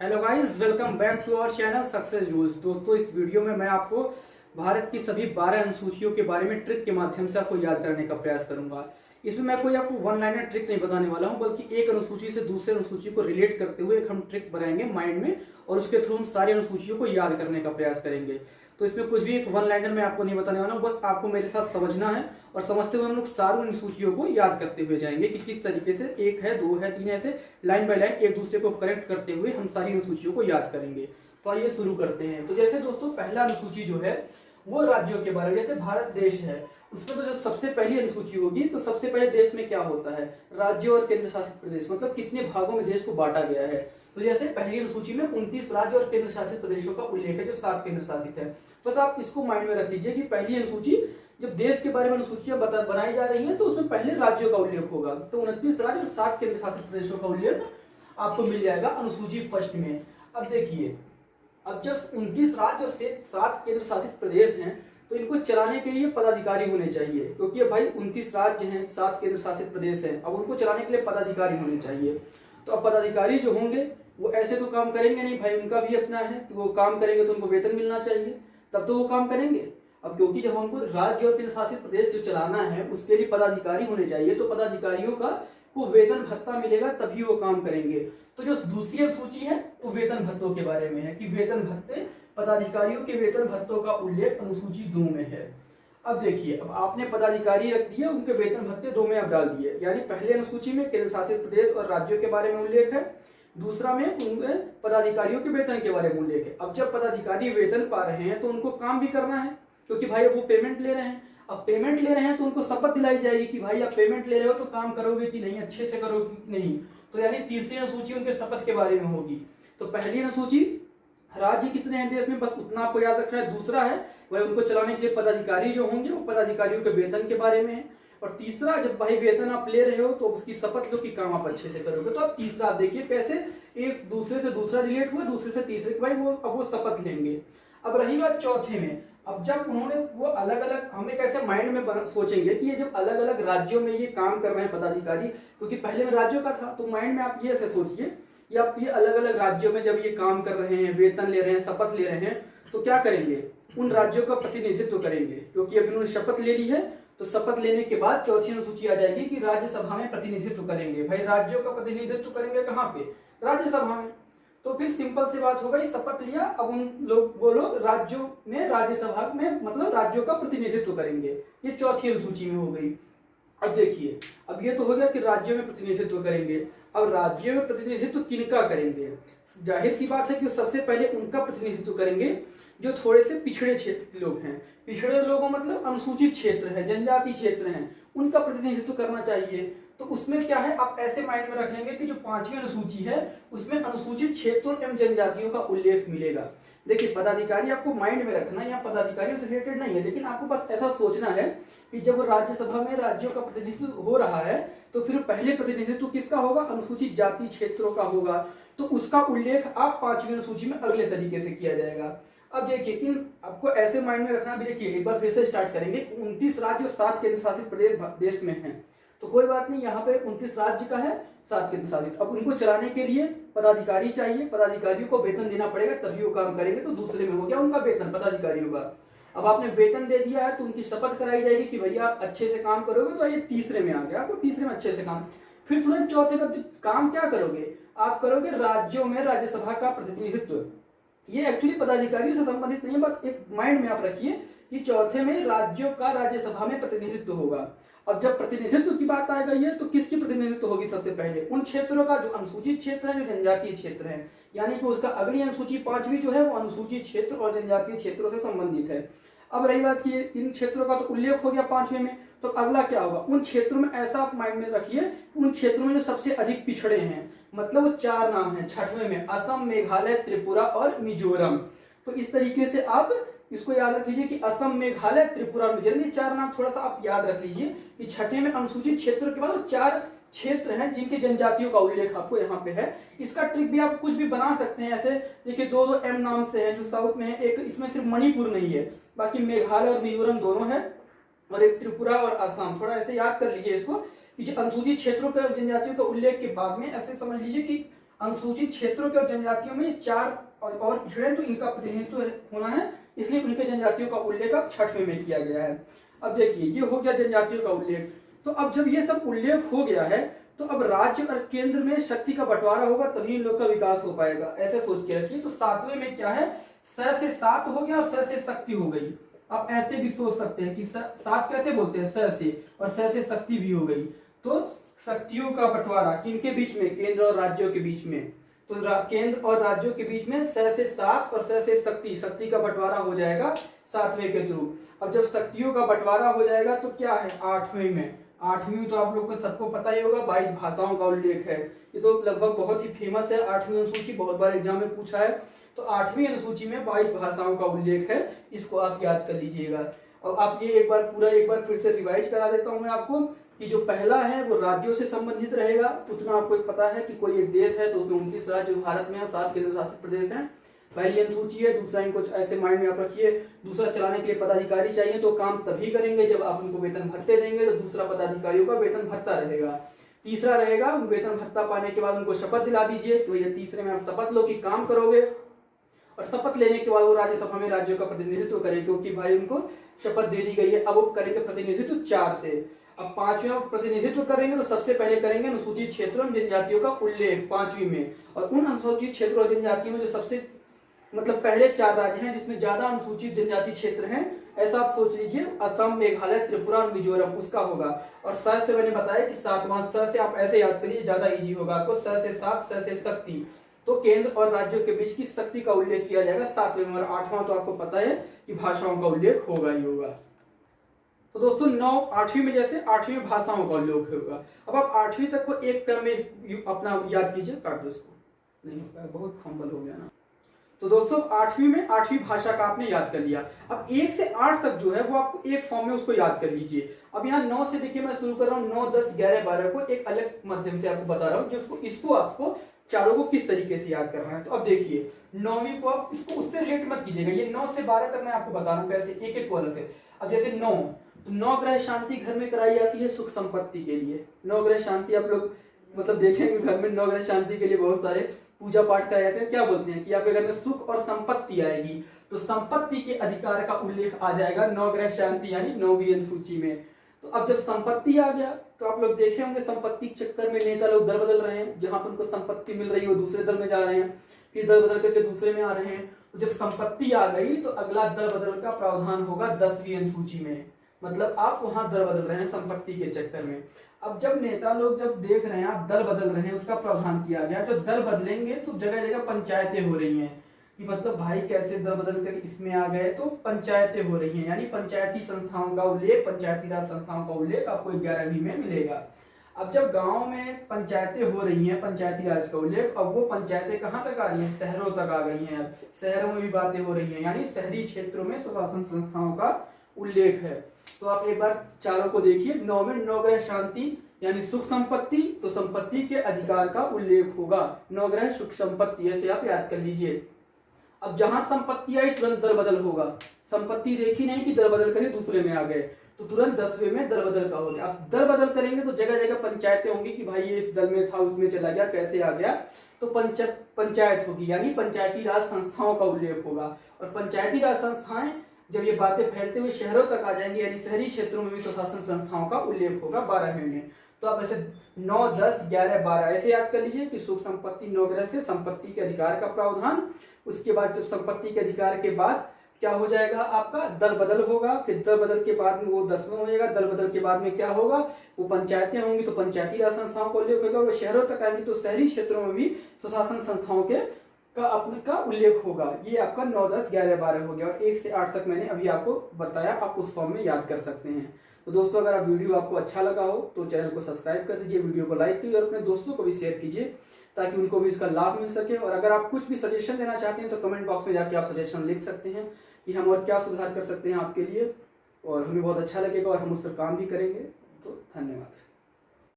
Hello guys, welcome back to our channel success rules. दोस्तों, इस video में मैं आपको भारत की सभी 12 अनुसूचियों के बारे में ट्रिक के माध्यम से आपको याद कराने का प्रयास करूंगा। इसमें मैं कोई आपको वन लाइनर ट्रिक नहीं बताने वाला हूं, बल्कि एक अनुसूची से दूसरे अनुसूची को रिलेट करते हुए एक हम ट्रिक बनाएंगे माइंड में, और उसके थ्रू हम सारी अनुसूचियों को याद करने का प्रयास करेंगे। तो इसमें कुछ भी एक वन लाइनर मैं आपको नहीं बताने वाला हूँ, बस आपको मेरे साथ समझना है और समझते हुए हम लोग सारी अनुसूचियों को याद करते हुए जाएंगे कि किस तरीके से एक है, दो है, तीन है, ऐसे लाइन बाय लाइन एक दूसरे को करेक्ट करते हुए हम सारी अनुसूचियों को याद करेंगे। तो आइए शुरू करते हैं। तो जैसे दोस्तों, पहला अनुसूची जो है वो राज्यों के बारे में। जैसे भारत देश है, उसमें तो जो सबसे पहली अनुसूची होगी, तो सबसे पहले देश में क्या होता है, राज्य और केंद्र शासित प्रदेश, मतलब कितने भागों में देश को बांटा गया है। तो जैसे पहली अनुसूची में 29 राज्य और केंद्र शासित प्रदेशों का उल्लेख है, जो 7 केंद्र शासित है। बस आप इसको माइंड में रख लीजिए कि पहली अनुसूची, जब देश के बारे में अनुसूचियां बनाई जा रही हैं, तो उसमें पहले राज्यों का उल्लेख होगा। तो 29 राज्य और 7 केंद्र शासित प्रदेशों का उल्लेख आपको मिल जाएगा अनुसूची फर्स्ट में। अब देखिए, अब जब 29 राज्य और 7 केंद्र शासित प्रदेश हैं, तो इनको चलाने के लिए पदाधिकारी होने चाहिए, क्योंकि भाई 29 राज्य हैं, 7 केंद्र शासित प्रदेश हैं, अब उनको चलाने के लिए पदाधिकारी होने चाहिए। तो अब पदाधिकारी जो होंगे वो ऐसे तो काम करेंगे नहीं भाई, उनका भी अपना है कि वो काम करेंगे तो उनको वेतन मिलना चाहिए, तब तो वो काम करेंगे। अब क्योंकि जब हमको राज्य और केंद्र शासित प्रदेश जो चलाना है उसके लिए पदाधिकारी होने चाहिए, तो पदाधिकारियों का को वेतन भत्ता मिलेगा, तभी वो काम करेंगे। तो जो दूसरी अनुसूची है वो वेतन भत्तों के बारे में है कि वेतन भत्ते, पदाधिकारियों के वेतन भत्तों का उल्लेख अनुसूची 2 में है। अब देखिए, अब आपने पदाधिकारी रख दिए, उनके वेतन भत्ते 2 में आप डाल दिए, यानी पहले अनुसूची में केंद्र शासित प्रदेश और राज्यों के बारे में उल्लेख है, दूसरा में उनके पदाधिकारियों के वेतन के बारे में उल्लेख है। अब जब पदाधिकारी वेतन पा रहे हैं तो उनको काम भी करना है, क्योंकि भाई वो पेमेंट ले रहे हैं। अब पेमेंट ले रहे हैं तो उनको शपथ दिलाई जाएगी कि भाई आप पेमेंट ले रहे हो तो काम करोगे कि नहीं, अच्छे से करोगे कि नहीं। तो यानी तीसरी अनुसूची उनके शपथ के बारे में होगी। तो पहली अनुसूची राज्य कितने हैं देश में, बस उतना आपको याद रखना है। दूसरा है वह उनको चलाने के लिए पदाधिकारी जो होंगे, वो पदाधिकारियों के वेतन के बारे में है। और तीसरा, जब भाई वेतन आप ले रहे हो तो उसकी शपथ लो कि काम आप अच्छे से करोगे। तो अब तीसरा देखिए कैसे एक दूसरे से दूसरा रिलेट हुआ, दूसरे से तीसरे, भाई वो अब वो शपथ लेंगे। अब रही बात चौथे में, अब जब उन्होंने वो अलग अलग, हमें कैसे माइंड में सोचेंगे कि ये जब अलग अलग राज्यों में ये काम कर रहे हैं पदाधिकारी, क्योंकि पहले में राज्यों का था, तो माइंड में आप ये ऐसे सोचिए कि आप ये अलग अलग राज्यों में जब ये काम कर रहे हैं, वेतन ले रहे हैं, शपथ ले रहे हैं, तो क्या करेंगे, उन राज्यों का प्रतिनिधित्व करेंगे। क्योंकि अभी उन्होंने शपथ ले ली है, तो शपथ लेने के बाद चौथी अनुसूची आ जाएगी कि राज्यसभा में प्रतिनिधित्व करेंगे। भाई राज्यों का प्रतिनिधित्व करेंगे कहाँ पे, राज्यसभा में। तो फिर सिंपल सी बात होगा, शपथ लिया, अब वो लोग राज्यों में, राज्यसभा में, मतलब राज्यों का प्रतिनिधित्व करेंगे। ये चौथी अनुसूची में हो गई। अब देखिए, अब ये तो हो गया कि राज्यों में प्रतिनिधित्व करेंगे। अब राज्यों में प्रतिनिधित्व किनका करेंगे, जाहिर सी बात है कि सबसे पहले उनका प्रतिनिधित्व करेंगे जो थोड़े से पिछड़े क्षेत्र लोग हैं। पिछड़े लोगों मतलब अनुसूचित क्षेत्र है, जनजाति क्षेत्र हैं, उनका प्रतिनिधित्व करना चाहिए। तो उसमें क्या है, आप ऐसे माइंड में रख लेंगे कि जो 5वीं अनुसूची है उसमें अनुसूचित क्षेत्रों एवं जनजातियों का उल्लेख मिलेगा। देखिए, पदाधिकारी आपको माइंड में रखना है, यहाँ पदाधिकारियों से रिलेटेड नहीं है, लेकिन आपको बस ऐसा सोचना है कि जब राज्यसभा में राज्यों का प्रतिनिधित्व हो रहा है, तो फिर पहले प्रतिनिधित्व किसका होगा, अनुसूचित जाति क्षेत्रों का होगा। तो उसका उल्लेख आप 5वीं अनुसूची में अगले तरीके से किया जाएगा। अब देखिए, इन आपको ऐसे माइंड में रखना भी। देखिए, एक बार फिर से स्टार्ट करेंगे। 29 राज्य और 7 केंद्र शासित प्रदेश देश में हैं, तो कोई बात नहीं, यहाँ पे 29 राज्य का है, 7 केंद्र शासित। अब उनको चलाने के लिए पदाधिकारी चाहिए, पदाधिकारियों को वेतन देना पड़ेगा, तभी वो काम करेंगे। तो दूसरे में हो गया उनका वेतन पदाधिकारियों का। अब आपने वेतन दे दिया है तो उनकी शपथ कराई जाएगी कि भैया आप अच्छे से काम करोगे। तो ये तीसरे में आ गया, आपको तीसरे में अच्छे से काम। फिर तुरंत चौथे में काम क्या करोगे, आप करोगे राज्यों में राज्यसभा का प्रतिनिधित्व। ये एक्चुअली पदाधिकारियों से संबंधित नहीं है, बस एक माइंड में आप रखिए कि चौथे में राज्यों का राज्यसभा में प्रतिनिधित्व होगा। अब जब प्रतिनिधित्व की बात आ गई है, तो किसकी प्रतिनिधित्व होगी, सबसे पहले उन क्षेत्रों का जो अनुसूचित क्षेत्र है, जो जनजातीय क्षेत्र है। यानी कि उसका अगली अनुसूची 5वीं जो है वो अनुसूचित क्षेत्र और जनजातीय क्षेत्रों से संबंधित है। अब रही बात की इन क्षेत्रों का तो उल्लेख हो गया 5वें में, तो अगला क्या होगा, उन क्षेत्रों में ऐसा आप माइंड में रखिए, उन क्षेत्रों में जो सबसे अधिक पिछड़े हैं, मतलब वो 4 नाम है 6वें में, असम, मेघालय, त्रिपुरा और मिजोरम। तो इस तरीके से आप इसको याद रख लीजिए कि असम, मेघालय, त्रिपुरा, मिजोरम, ये 4 नाम थोड़ा सा आप याद रख लीजिए कि 6ठे में अनुसूचित क्षेत्रों के बाद 4 क्षेत्र हैं जिनके जनजातियों का उल्लेख आपको यहाँ पे है। इसका ट्रिक भी आप कुछ भी बना सकते हैं। ऐसे देखिए, 2 एम नाम से है जो साउथ में है, एक इसमें सिर्फ मणिपुर नहीं है, बाकी मेघालय और मिजोरम दोनों है, और एक त्रिपुरा और असम। थोड़ा ऐसे याद कर लीजिए इसको कि जो अनुसूचित क्षेत्रों के जनजातियों का उल्लेख के बाद में ऐसे समझ लीजिए कि अनुसूचित क्षेत्रों के और जनजातियों में 4 और पिछड़े तो इनका प्रतिनिधित्व होना है, इसलिए उनके जनजातियों का उल्लेख अब 6वें में किया गया है। अब देखिए ये हो गया जनजातियों का उल्लेख। तो अब जब ये सब उल्लेख हो गया है तो अब राज्य और केंद्र में शक्ति का बंटवारा होगा, तभी इन लोग का विकास हो पाएगा, ऐसे सोच के रखिए। तो 7वें में क्या है, स से 7 हो गया और स से शक्ति हो गई। आप ऐसे भी सोच सकते हैं कि 7 कैसे बोलते हैं, स से, और स से शक्ति भी हो गई। तो शक्तियों का बंटवारा किनके बीच में, केंद्र और राज्यों के बीच में। तो केंद्र और राज्यों के बीच में स से 7 और स से शक्ति, शक्ति का बंटवारा हो जाएगा 7वें के थ्रू। अब जब शक्तियों का बंटवारा हो जाएगा तो क्या है 8वें में, 8वीं तो आप लोग को सबको पता ही होगा, 22 भाषाओं का उल्लेख है। ये तो लगभग बहुत ही फेमस है, 8वीं अनुसूची बहुत बार एग्जाम में पूछा है। तो 8वीं अनुसूची में 22 भाषाओं का उल्लेख है, इसको आप याद कर लीजिएगा। और आप ये एक बार फिर से रिवाइज करा देता हूं मैं आपको कि जो पहला है वो राज्यों से संबंधित रहेगा। उतना आपको पता है कि कोई एक देश है तो उसमें 29 राज्य भारत में और 7 केंद्र शासित प्रदेश हैं, पहली अनुसूची है। दूसरा, इनको ऐसे माइंड में आप रखिए, दूसरा चलाने के लिए पदाधिकारी चाहिए, तो काम तभी करेंगे जब आप उनको वेतन भत्ते देंगे, तो दूसरा पदाधिकारियों का वेतन भत्ता रहेगा। तीसरा रहेगा, वेतन भत्ता पाने के बाद उनको शपथ दिला दीजिए, तो ये तीसरे में आप शपथ लो कि काम करोगे, और शपथ लेने के बाद वो राज्यसभा में राज्यों का प्रतिनिधित्व करेंगे, क्योंकि भाई उनको शपथ दे दी गई है। अब वो करेंगे प्रतिनिधित्व 4 से। अब 5वें प्रतिनिधित्व करेंगे तो सबसे पहले करेंगे अनुसूचित क्षेत्रों और जनजातियों का उल्लेख 5वीं में। और उन अनुसूचित क्षेत्रों और जनजातियों में जो सबसे पहले 4 राज्य हैं जिसमें ज्यादा अनुसूचित जनजाति क्षेत्र हैं, ऐसा आप सोच लीजिए, असम, मेघालय, त्रिपुरा और मिजोरम, उसका होगा। और स से मैंने बताया कि 7वां, स से आप ऐसे याद करिए, ज्यादा इजी होगा आपको। स से 7, स से शक्ति, तो केंद्र और राज्यों के बीच की शक्ति का उल्लेख किया जाएगा 7वें में। और 8वां तो आपको पता है कि भाषाओं का उल्लेख होगा ही होगा। तो दोस्तों 8वीं में जैसे 8वीं में भाषाओं का उल्लेख होगा। अब आप 8वीं तक को एक क्रम में अपना याद कीजिए, काट दो इसको, नहीं हो पाया, बहुत फंबल हो गया ना। तो दोस्तों 8वीं में 8वीं भाषा का आपने याद कर लिया। अब 1 से 8 तक जो है वो आपको एक फॉर्म में उसको याद कर लीजिए। अब यहाँ 9 से देखिए मैं शुरू कर रहा हूँ, 9, 10, 11, 12 को एक अलग माध्यम से आपको बता रहा हूँ, जिसको इसको आपको चारों को किस तरीके से याद करना है। तो अब देखिए 9वीं को आप इसको उससे रिलेट मत कीजिएगा, ये 9 से 12 तक मैं आपको बता रहा हूँ कैसे, एक एक को से। अब जैसे 9, तो 9 ग्रह शांति घर में कराई जाती है सुख संपत्ति के लिए। 9 ग्रह शांति आप लोग देखेंगे घर में 9 ग्रह शांति के लिए बहुत सारे पूजा पाठ कराए जाते हैं। क्या बोलते हैं कि आपके घर में सुख और संपत्ति आएगी, तो संपत्ति के अधिकार का उल्लेख आ जाएगा 9 ग्रह शांति यानी 9वीं अनुसूची में। तो अब जब संपत्ति आ गया तो आप लोग देखे होंगे संपत्ति के चक्कर में नेता लोग दल बदल रहे हैं, जहां पर उनको संपत्ति मिल रही है वो दूसरे दल में जा रहे हैं, फिर दल बदल करके दूसरे में आ रहे हैं। तो जब संपत्ति आ गई तो अगला दल बदल का प्रावधान होगा 10वीं अनुसूची में, मतलब आप वहां दल बदल रहे हैं संपत्ति के चक्कर में। अब जब नेता लोग जब देख रहे हैं आप दल बदल रहे हैं, उसका प्रावधान किया गया, जब दल बदलेंगे तो जगह जगह पंचायतें हो रही हैं कि मतलब भाई कैसे दल बदल कर इसमें आ गए, तो पंचायतें हो रही हैं, यानी पंचायती संस्थाओं का उल्लेख, पंचायती राज संस्थाओं का उल्लेख आपको 11वीं में मिलेगा। अब जब गांव में पंचायतें हो रही हैं, पंचायती राज का उल्लेख, अब वो पंचायतें कहां तक आ रही हैं, शहरों तक आ गई हैं। अब शहरों में भी बातें हो रही हैं, यानी शहरी क्षेत्रों में स्वशासन संस्थाओं का उल्लेख है। तो आप एक बार चारों को देखिए, 9 में 9 ग्रह शांति यानी सुख संपत्ति, तो संपत्ति के अधिकार का उल्लेख होगा, 9 ग्रह सुख संपत्ति, ऐसे आप याद कर लीजिए। अब जहां संपत्ति आई तुरंत दल बदल होगा, संपत्ति देखी नहीं कि दल बदल कर दूसरे में आ गए, तो तुरंत 10वें में दल बदल का हो गया। अब दल बदल करेंगे तो जगह जगह पंचायतें होंगी कि भाई ये इस दल में था उसमें चला गया, कैसे आ गया, तो पंचायत होगी, यानी पंचायती राज संस्थाओं का उल्लेख होगा। और पंचायती राज संस्थाएं जब ये बातें फैलते हुए शहरों तक आ जाएंगी, यानी शहरी क्षेत्रों में भी स्वशासन संस्थाओं का उल्लेख होगा 12वें में। तो आप ऐसे 9, 10, 11, 12 ऐसे याद कर लीजिए कि सुख संपत्ति 9 ग्रह से संपत्ति के अधिकार का प्रावधान, उसके बाद जब संपत्ति के अधिकार के बाद क्या हो जाएगा आपका दल बदल होगा, फिर दल बदल के बाद में वो 10वां हो जाएगा, दल बदल के बाद में क्या होगा, वो पंचायतें होंगी तो पंचायती राज संस्थाओं का उल्लेख होगा, वो शहरों तक आएंगी तो शहरी क्षेत्रों में भी स्वशासन संस्थाओं के का अपने का उल्लेख होगा। ये आपका 9, 10, 11, 12 हो गया। और 1 से 8 तक मैंने अभी आपको बताया, आप उस फॉर्म में याद कर सकते हैं। तो दोस्तों अगर आप वीडियो आपको अच्छा लगा हो तो चैनल को सब्सक्राइब कर दीजिए, वीडियो को लाइक कीजिए और अपने दोस्तों को भी शेयर कीजिए ताकि उनको भी इसका लाभ मिल सके। और अगर आप कुछ भी सजेशन देना चाहते हैं तो कमेंट बॉक्स में जाके आप सजेशन लिख सकते हैं कि हम और क्या सुधार कर सकते हैं आपके लिए, और हमें बहुत अच्छा लगेगा और हम उस पर काम भी करेंगे। तो धन्यवाद।